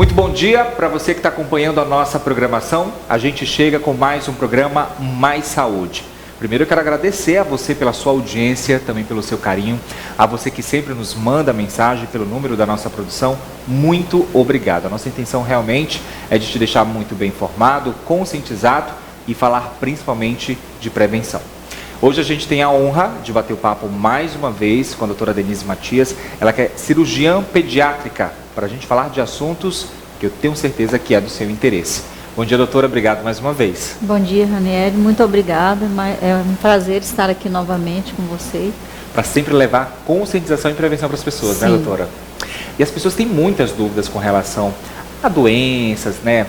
Muito bom dia para você que está acompanhando a nossa programação. A gente chega com mais um programa Mais Saúde. Primeiro eu quero agradecer a você pela sua audiência, também pelo seu carinho, a você que sempre nos manda mensagem pelo número da nossa produção. Muito obrigado. A nossa intenção realmente é de te deixar muito bem informado, conscientizado e falar principalmente de prevenção. Hoje a gente tem a honra de bater o papo mais uma vez com a doutora Denise Matias, ela que é cirurgiã pediátrica, para a gente falar de assuntos que eu tenho certeza que é do seu interesse. Bom dia, doutora, obrigado mais uma vez. Bom dia, Ranieri, muito obrigada, é um prazer estar aqui novamente com você. Para sempre levar conscientização e prevenção para as pessoas, Sim. Né, doutora? E as pessoas têm muitas dúvidas com relação a doenças, né?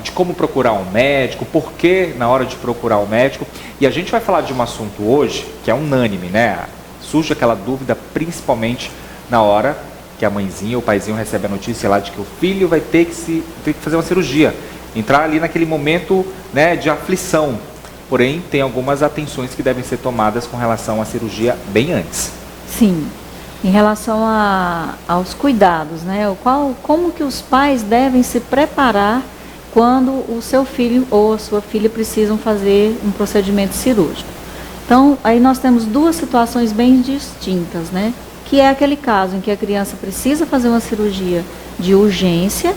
De como procurar um médico, por que na hora de procurar um médico. E a gente vai falar de um assunto hoje que é unânime, né? Surge aquela dúvida principalmente na hora que a mãezinha ou o paizinho recebe a notícia lá de que o filho vai ter que fazer uma cirurgia. Entrar ali naquele momento, né, de aflição. Porém, tem algumas atenções que devem ser tomadas com relação à cirurgia bem antes. Sim. Em relação aos cuidados, né? Como que os pais devem se preparar quando o seu filho ou a sua filha precisam fazer um procedimento cirúrgico. Então, aí nós temos duas situações bem distintas, né? Que é aquele caso em que a criança precisa fazer uma cirurgia de urgência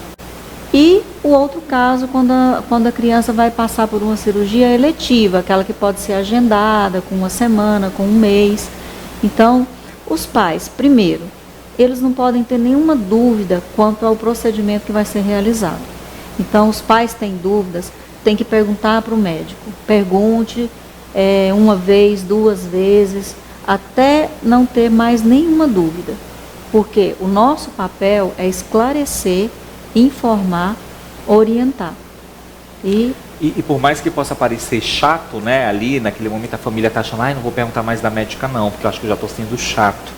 e o outro caso quando a criança vai passar por uma cirurgia eletiva, aquela que pode ser agendada com uma semana, com um mês. Então, os pais, primeiro, eles não podem ter nenhuma dúvida quanto ao procedimento que vai ser realizado. Então, os pais têm dúvidas, tem que perguntar para o médico. Pergunte uma vez, duas vezes, até não ter mais nenhuma dúvida. Porque o nosso papel é esclarecer, informar, orientar. E por mais que possa parecer chato, né, ali naquele momento a família está achando, não vou perguntar mais da médica não, porque eu acho que eu já estou sendo chato.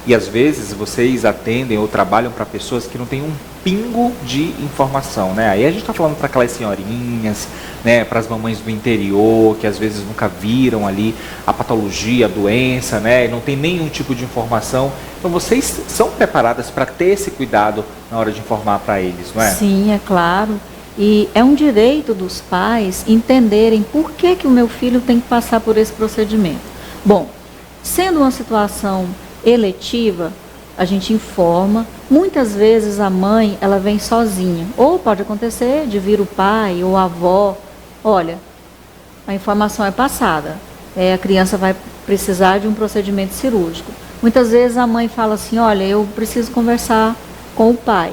E às vezes vocês atendem ou trabalham para pessoas que não têm um pingo de informação, né? Aí a gente está falando para aquelas senhorinhas, né, para as mamães do interior, que às vezes nunca viram ali a patologia, a doença, né, e não tem nenhum tipo de informação. Então vocês são preparadas para ter esse cuidado na hora de informar para eles, não é? Sim, é claro. E é um direito dos pais entenderem por que o meu filho tem que passar por esse procedimento. Bom, sendo uma situação eletiva, a gente informa. Muitas vezes a mãe, ela vem sozinha. Ou pode acontecer de vir o pai ou a avó. Olha, a informação é passada. A criança vai precisar de um procedimento cirúrgico. Muitas vezes a mãe fala assim, olha, eu preciso conversar com o pai.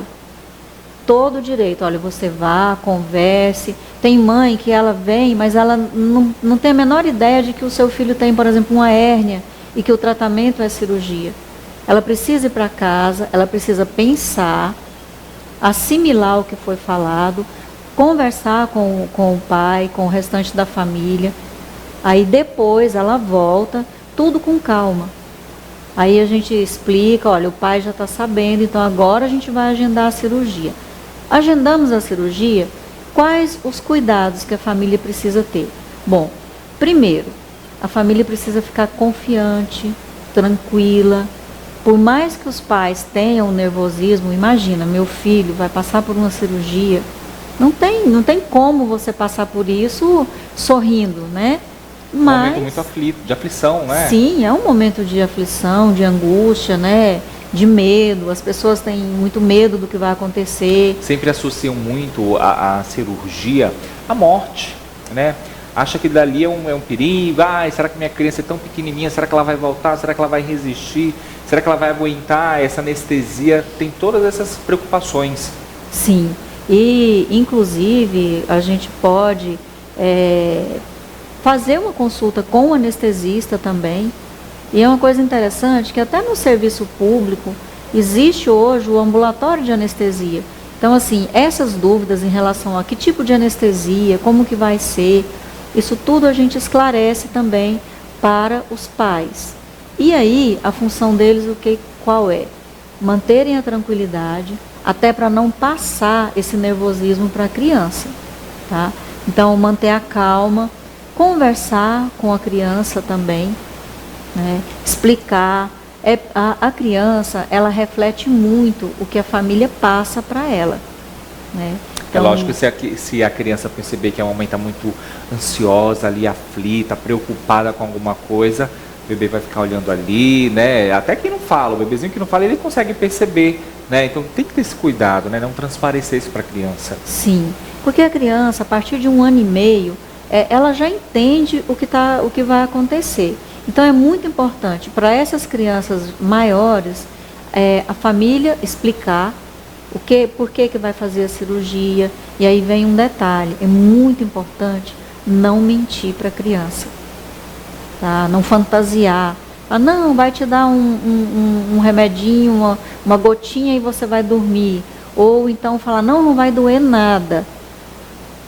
Todo o direito, olha, você vá, converse. Tem mãe que ela vem, mas ela não tem a menor ideia de que o seu filho tem, por exemplo, uma hérnia e que o tratamento é cirurgia. Ela precisa ir para casa, ela precisa pensar, assimilar o que foi falado, conversar com o pai, com o restante da família. Aí depois ela volta, tudo com calma. Aí a gente explica, olha, o pai já está sabendo, então agora a gente vai agendar a cirurgia. Agendamos a cirurgia, quais os cuidados que a família precisa ter? Bom, primeiro, a família precisa ficar confiante, tranquila. Por mais que os pais tenham nervosismo, imagina, meu filho vai passar por uma cirurgia, não tem como você passar por isso sorrindo, né? Mas, um momento muito aflito, de aflição, né? Sim, é um momento de aflição, de angústia, né? De medo, as pessoas têm muito medo do que vai acontecer. Sempre associam muito a cirurgia à morte, né? Acha que dali é um perigo, será que minha criança é tão pequenininha, será que ela vai voltar, será que ela vai resistir, será que ela vai aguentar essa anestesia? Tem todas essas preocupações. Sim, e inclusive a gente pode fazer uma consulta com o anestesista também. E é uma coisa interessante que até no serviço público existe hoje o ambulatório de anestesia. Então, assim, essas dúvidas em relação a que tipo de anestesia, como que vai ser, isso tudo a gente esclarece também para os pais. E aí, a função deles, qual é? Manterem a tranquilidade, até para não passar esse nervosismo para a criança, tá? Então, manter a calma, conversar com a criança também, né? Explicar, A criança, ela reflete muito o que a família passa para ela, né? É lógico que se a criança perceber que a mamãe está muito ansiosa ali, aflita, preocupada com alguma coisa, o bebê vai ficar olhando ali, né? Até quem não fala, o bebezinho que não fala, ele consegue perceber, né? Então tem que ter esse cuidado, né? Não transparecer isso para a criança. Sim, porque a criança, a partir de 1 ano e meio, ela já entende o que vai acontecer. Então é muito importante para essas crianças maiores, a família explicar por que vai fazer a cirurgia. E aí vem um detalhe, é muito importante não mentir para a criança, tá? Não fantasiar. Não, vai te dar um remedinho, uma gotinha e você vai dormir. Ou então falar, não vai doer nada,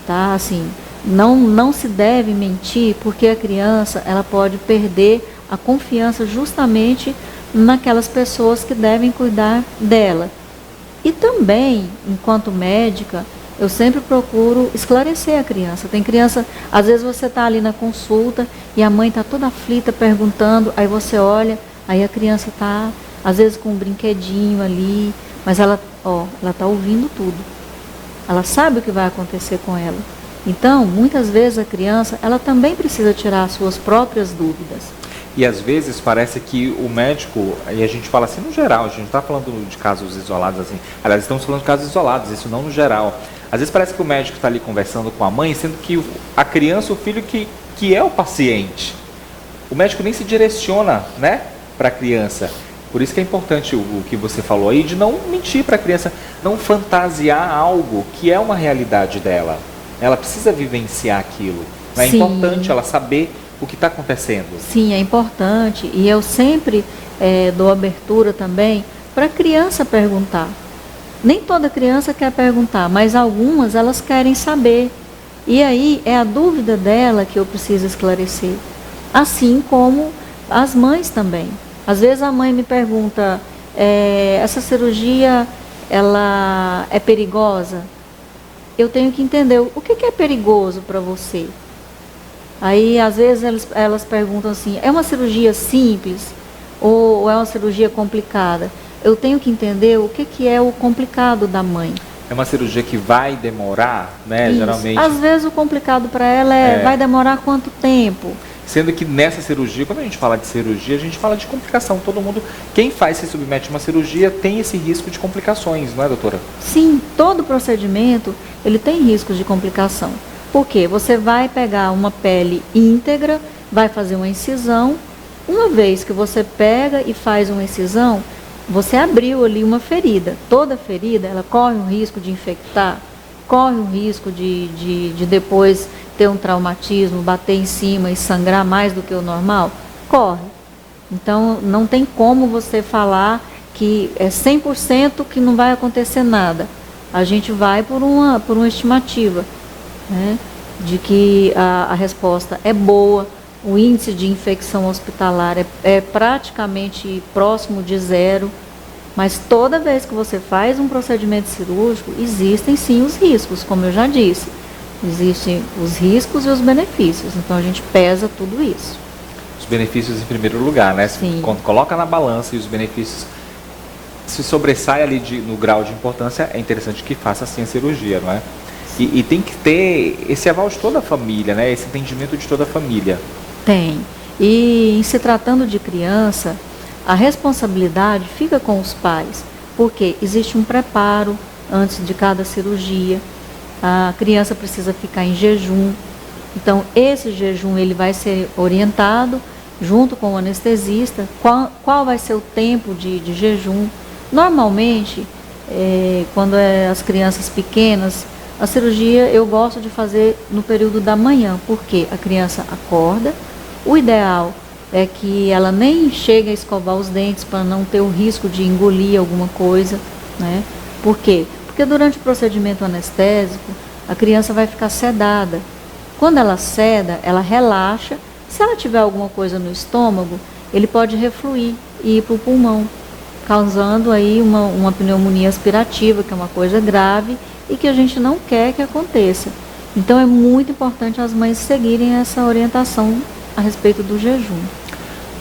tá? Assim, não se deve mentir, porque a criança, ela pode perder a confiança justamente naquelas pessoas que devem cuidar dela. E também, enquanto médica, eu sempre procuro esclarecer a criança. Tem criança, às vezes você está ali na consulta e a mãe está toda aflita perguntando, aí você olha, aí a criança está, às vezes com um brinquedinho ali, mas ela está ouvindo tudo. Ela sabe o que vai acontecer com ela. Então, muitas vezes a criança, ela também precisa tirar as suas próprias dúvidas. E às vezes parece que o médico, e a gente fala assim no geral, a gente não está falando de casos isolados assim, aliás, estamos falando de casos isolados, isso não no geral. Às vezes parece que o médico está ali conversando com a mãe, sendo que a criança, o filho que é o paciente. O médico nem se direciona, né, para a criança. Por isso que é importante o que você falou aí, de não mentir para a criança, não fantasiar algo que é uma realidade dela. Ela precisa vivenciar aquilo. É importante ela saber o que está acontecendo. Sim, é importante. E eu sempre dou abertura também para a criança perguntar. Nem toda criança quer perguntar, mas algumas elas querem saber. E aí é a dúvida dela que eu preciso esclarecer. Assim como as mães também. Às vezes a mãe me pergunta, essa cirurgia, ela é perigosa? Eu tenho que entender o que é perigoso para você. Aí, às vezes, elas perguntam assim, é uma cirurgia simples ou é uma cirurgia complicada? Eu tenho que entender o que é o complicado da mãe. É uma cirurgia que vai demorar, né? Isso. Geralmente. Às vezes o complicado para ela vai demorar quanto tempo? Sendo que nessa cirurgia, quando a gente fala de cirurgia, a gente fala de complicação. Todo mundo, quem se submete a uma cirurgia, tem esse risco de complicações, não é, doutora? Sim, todo procedimento, ele tem riscos de complicação. Por quê? Você vai pegar uma pele íntegra, vai fazer uma incisão. Uma vez que você pega e faz uma incisão, você abriu ali uma ferida. Toda ferida, ela corre um risco de infectar, corre um risco de depois ter um traumatismo, bater em cima e sangrar mais do que o normal? Corre. Então, não tem como você falar que é 100% que não vai acontecer nada. A gente vai por uma estimativa, né, de que a resposta é boa, o índice de infecção hospitalar é praticamente próximo de 0, mas toda vez que você faz um procedimento cirúrgico, existem sim os riscos, como eu já disse. Existem os riscos e os benefícios, então a gente pesa tudo isso. Os benefícios em primeiro lugar, né? Sim. Quando coloca na balança e os benefícios se sobressai ali no grau de importância, é interessante que faça assim a cirurgia, não é? E tem que ter esse aval de toda a família, né? Esse entendimento de toda a família. Tem. E em se tratando de criança, a responsabilidade fica com os pais, porque existe um preparo antes de cada cirurgia. A criança precisa ficar em jejum. Então, esse jejum ele vai ser orientado junto com o anestesista. Qual vai ser o tempo de jejum? Normalmente, quando as crianças pequenas, a cirurgia eu gosto de fazer no período da manhã, porque a criança acorda. O ideal é que ela nem chegue a escovar os dentes para não ter o risco de engolir alguma coisa, né? Por quê? Porque durante o procedimento anestésico, a criança vai ficar sedada. Quando ela seda, ela relaxa. Se ela tiver alguma coisa no estômago, ele pode refluir e ir para o pulmão, causando aí uma pneumonia aspirativa, que é uma coisa grave e que a gente não quer que aconteça. Então é muito importante as mães seguirem essa orientação a respeito do jejum.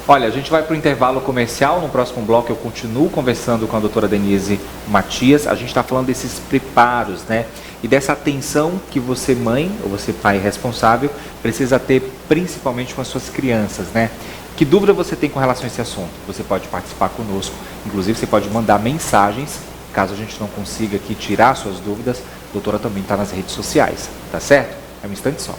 Olha, a gente vai para o intervalo comercial. No próximo bloco eu continuo conversando com a doutora Denise Matias. A gente está falando desses preparos, né? E dessa atenção que você, mãe, ou você, pai responsável, precisa ter principalmente com as suas crianças, né? Que dúvida você tem com relação a esse assunto? Você pode participar conosco. Inclusive, você pode mandar mensagens. Caso a gente não consiga aqui tirar suas dúvidas, a doutora também está nas redes sociais, tá certo? É um instante só.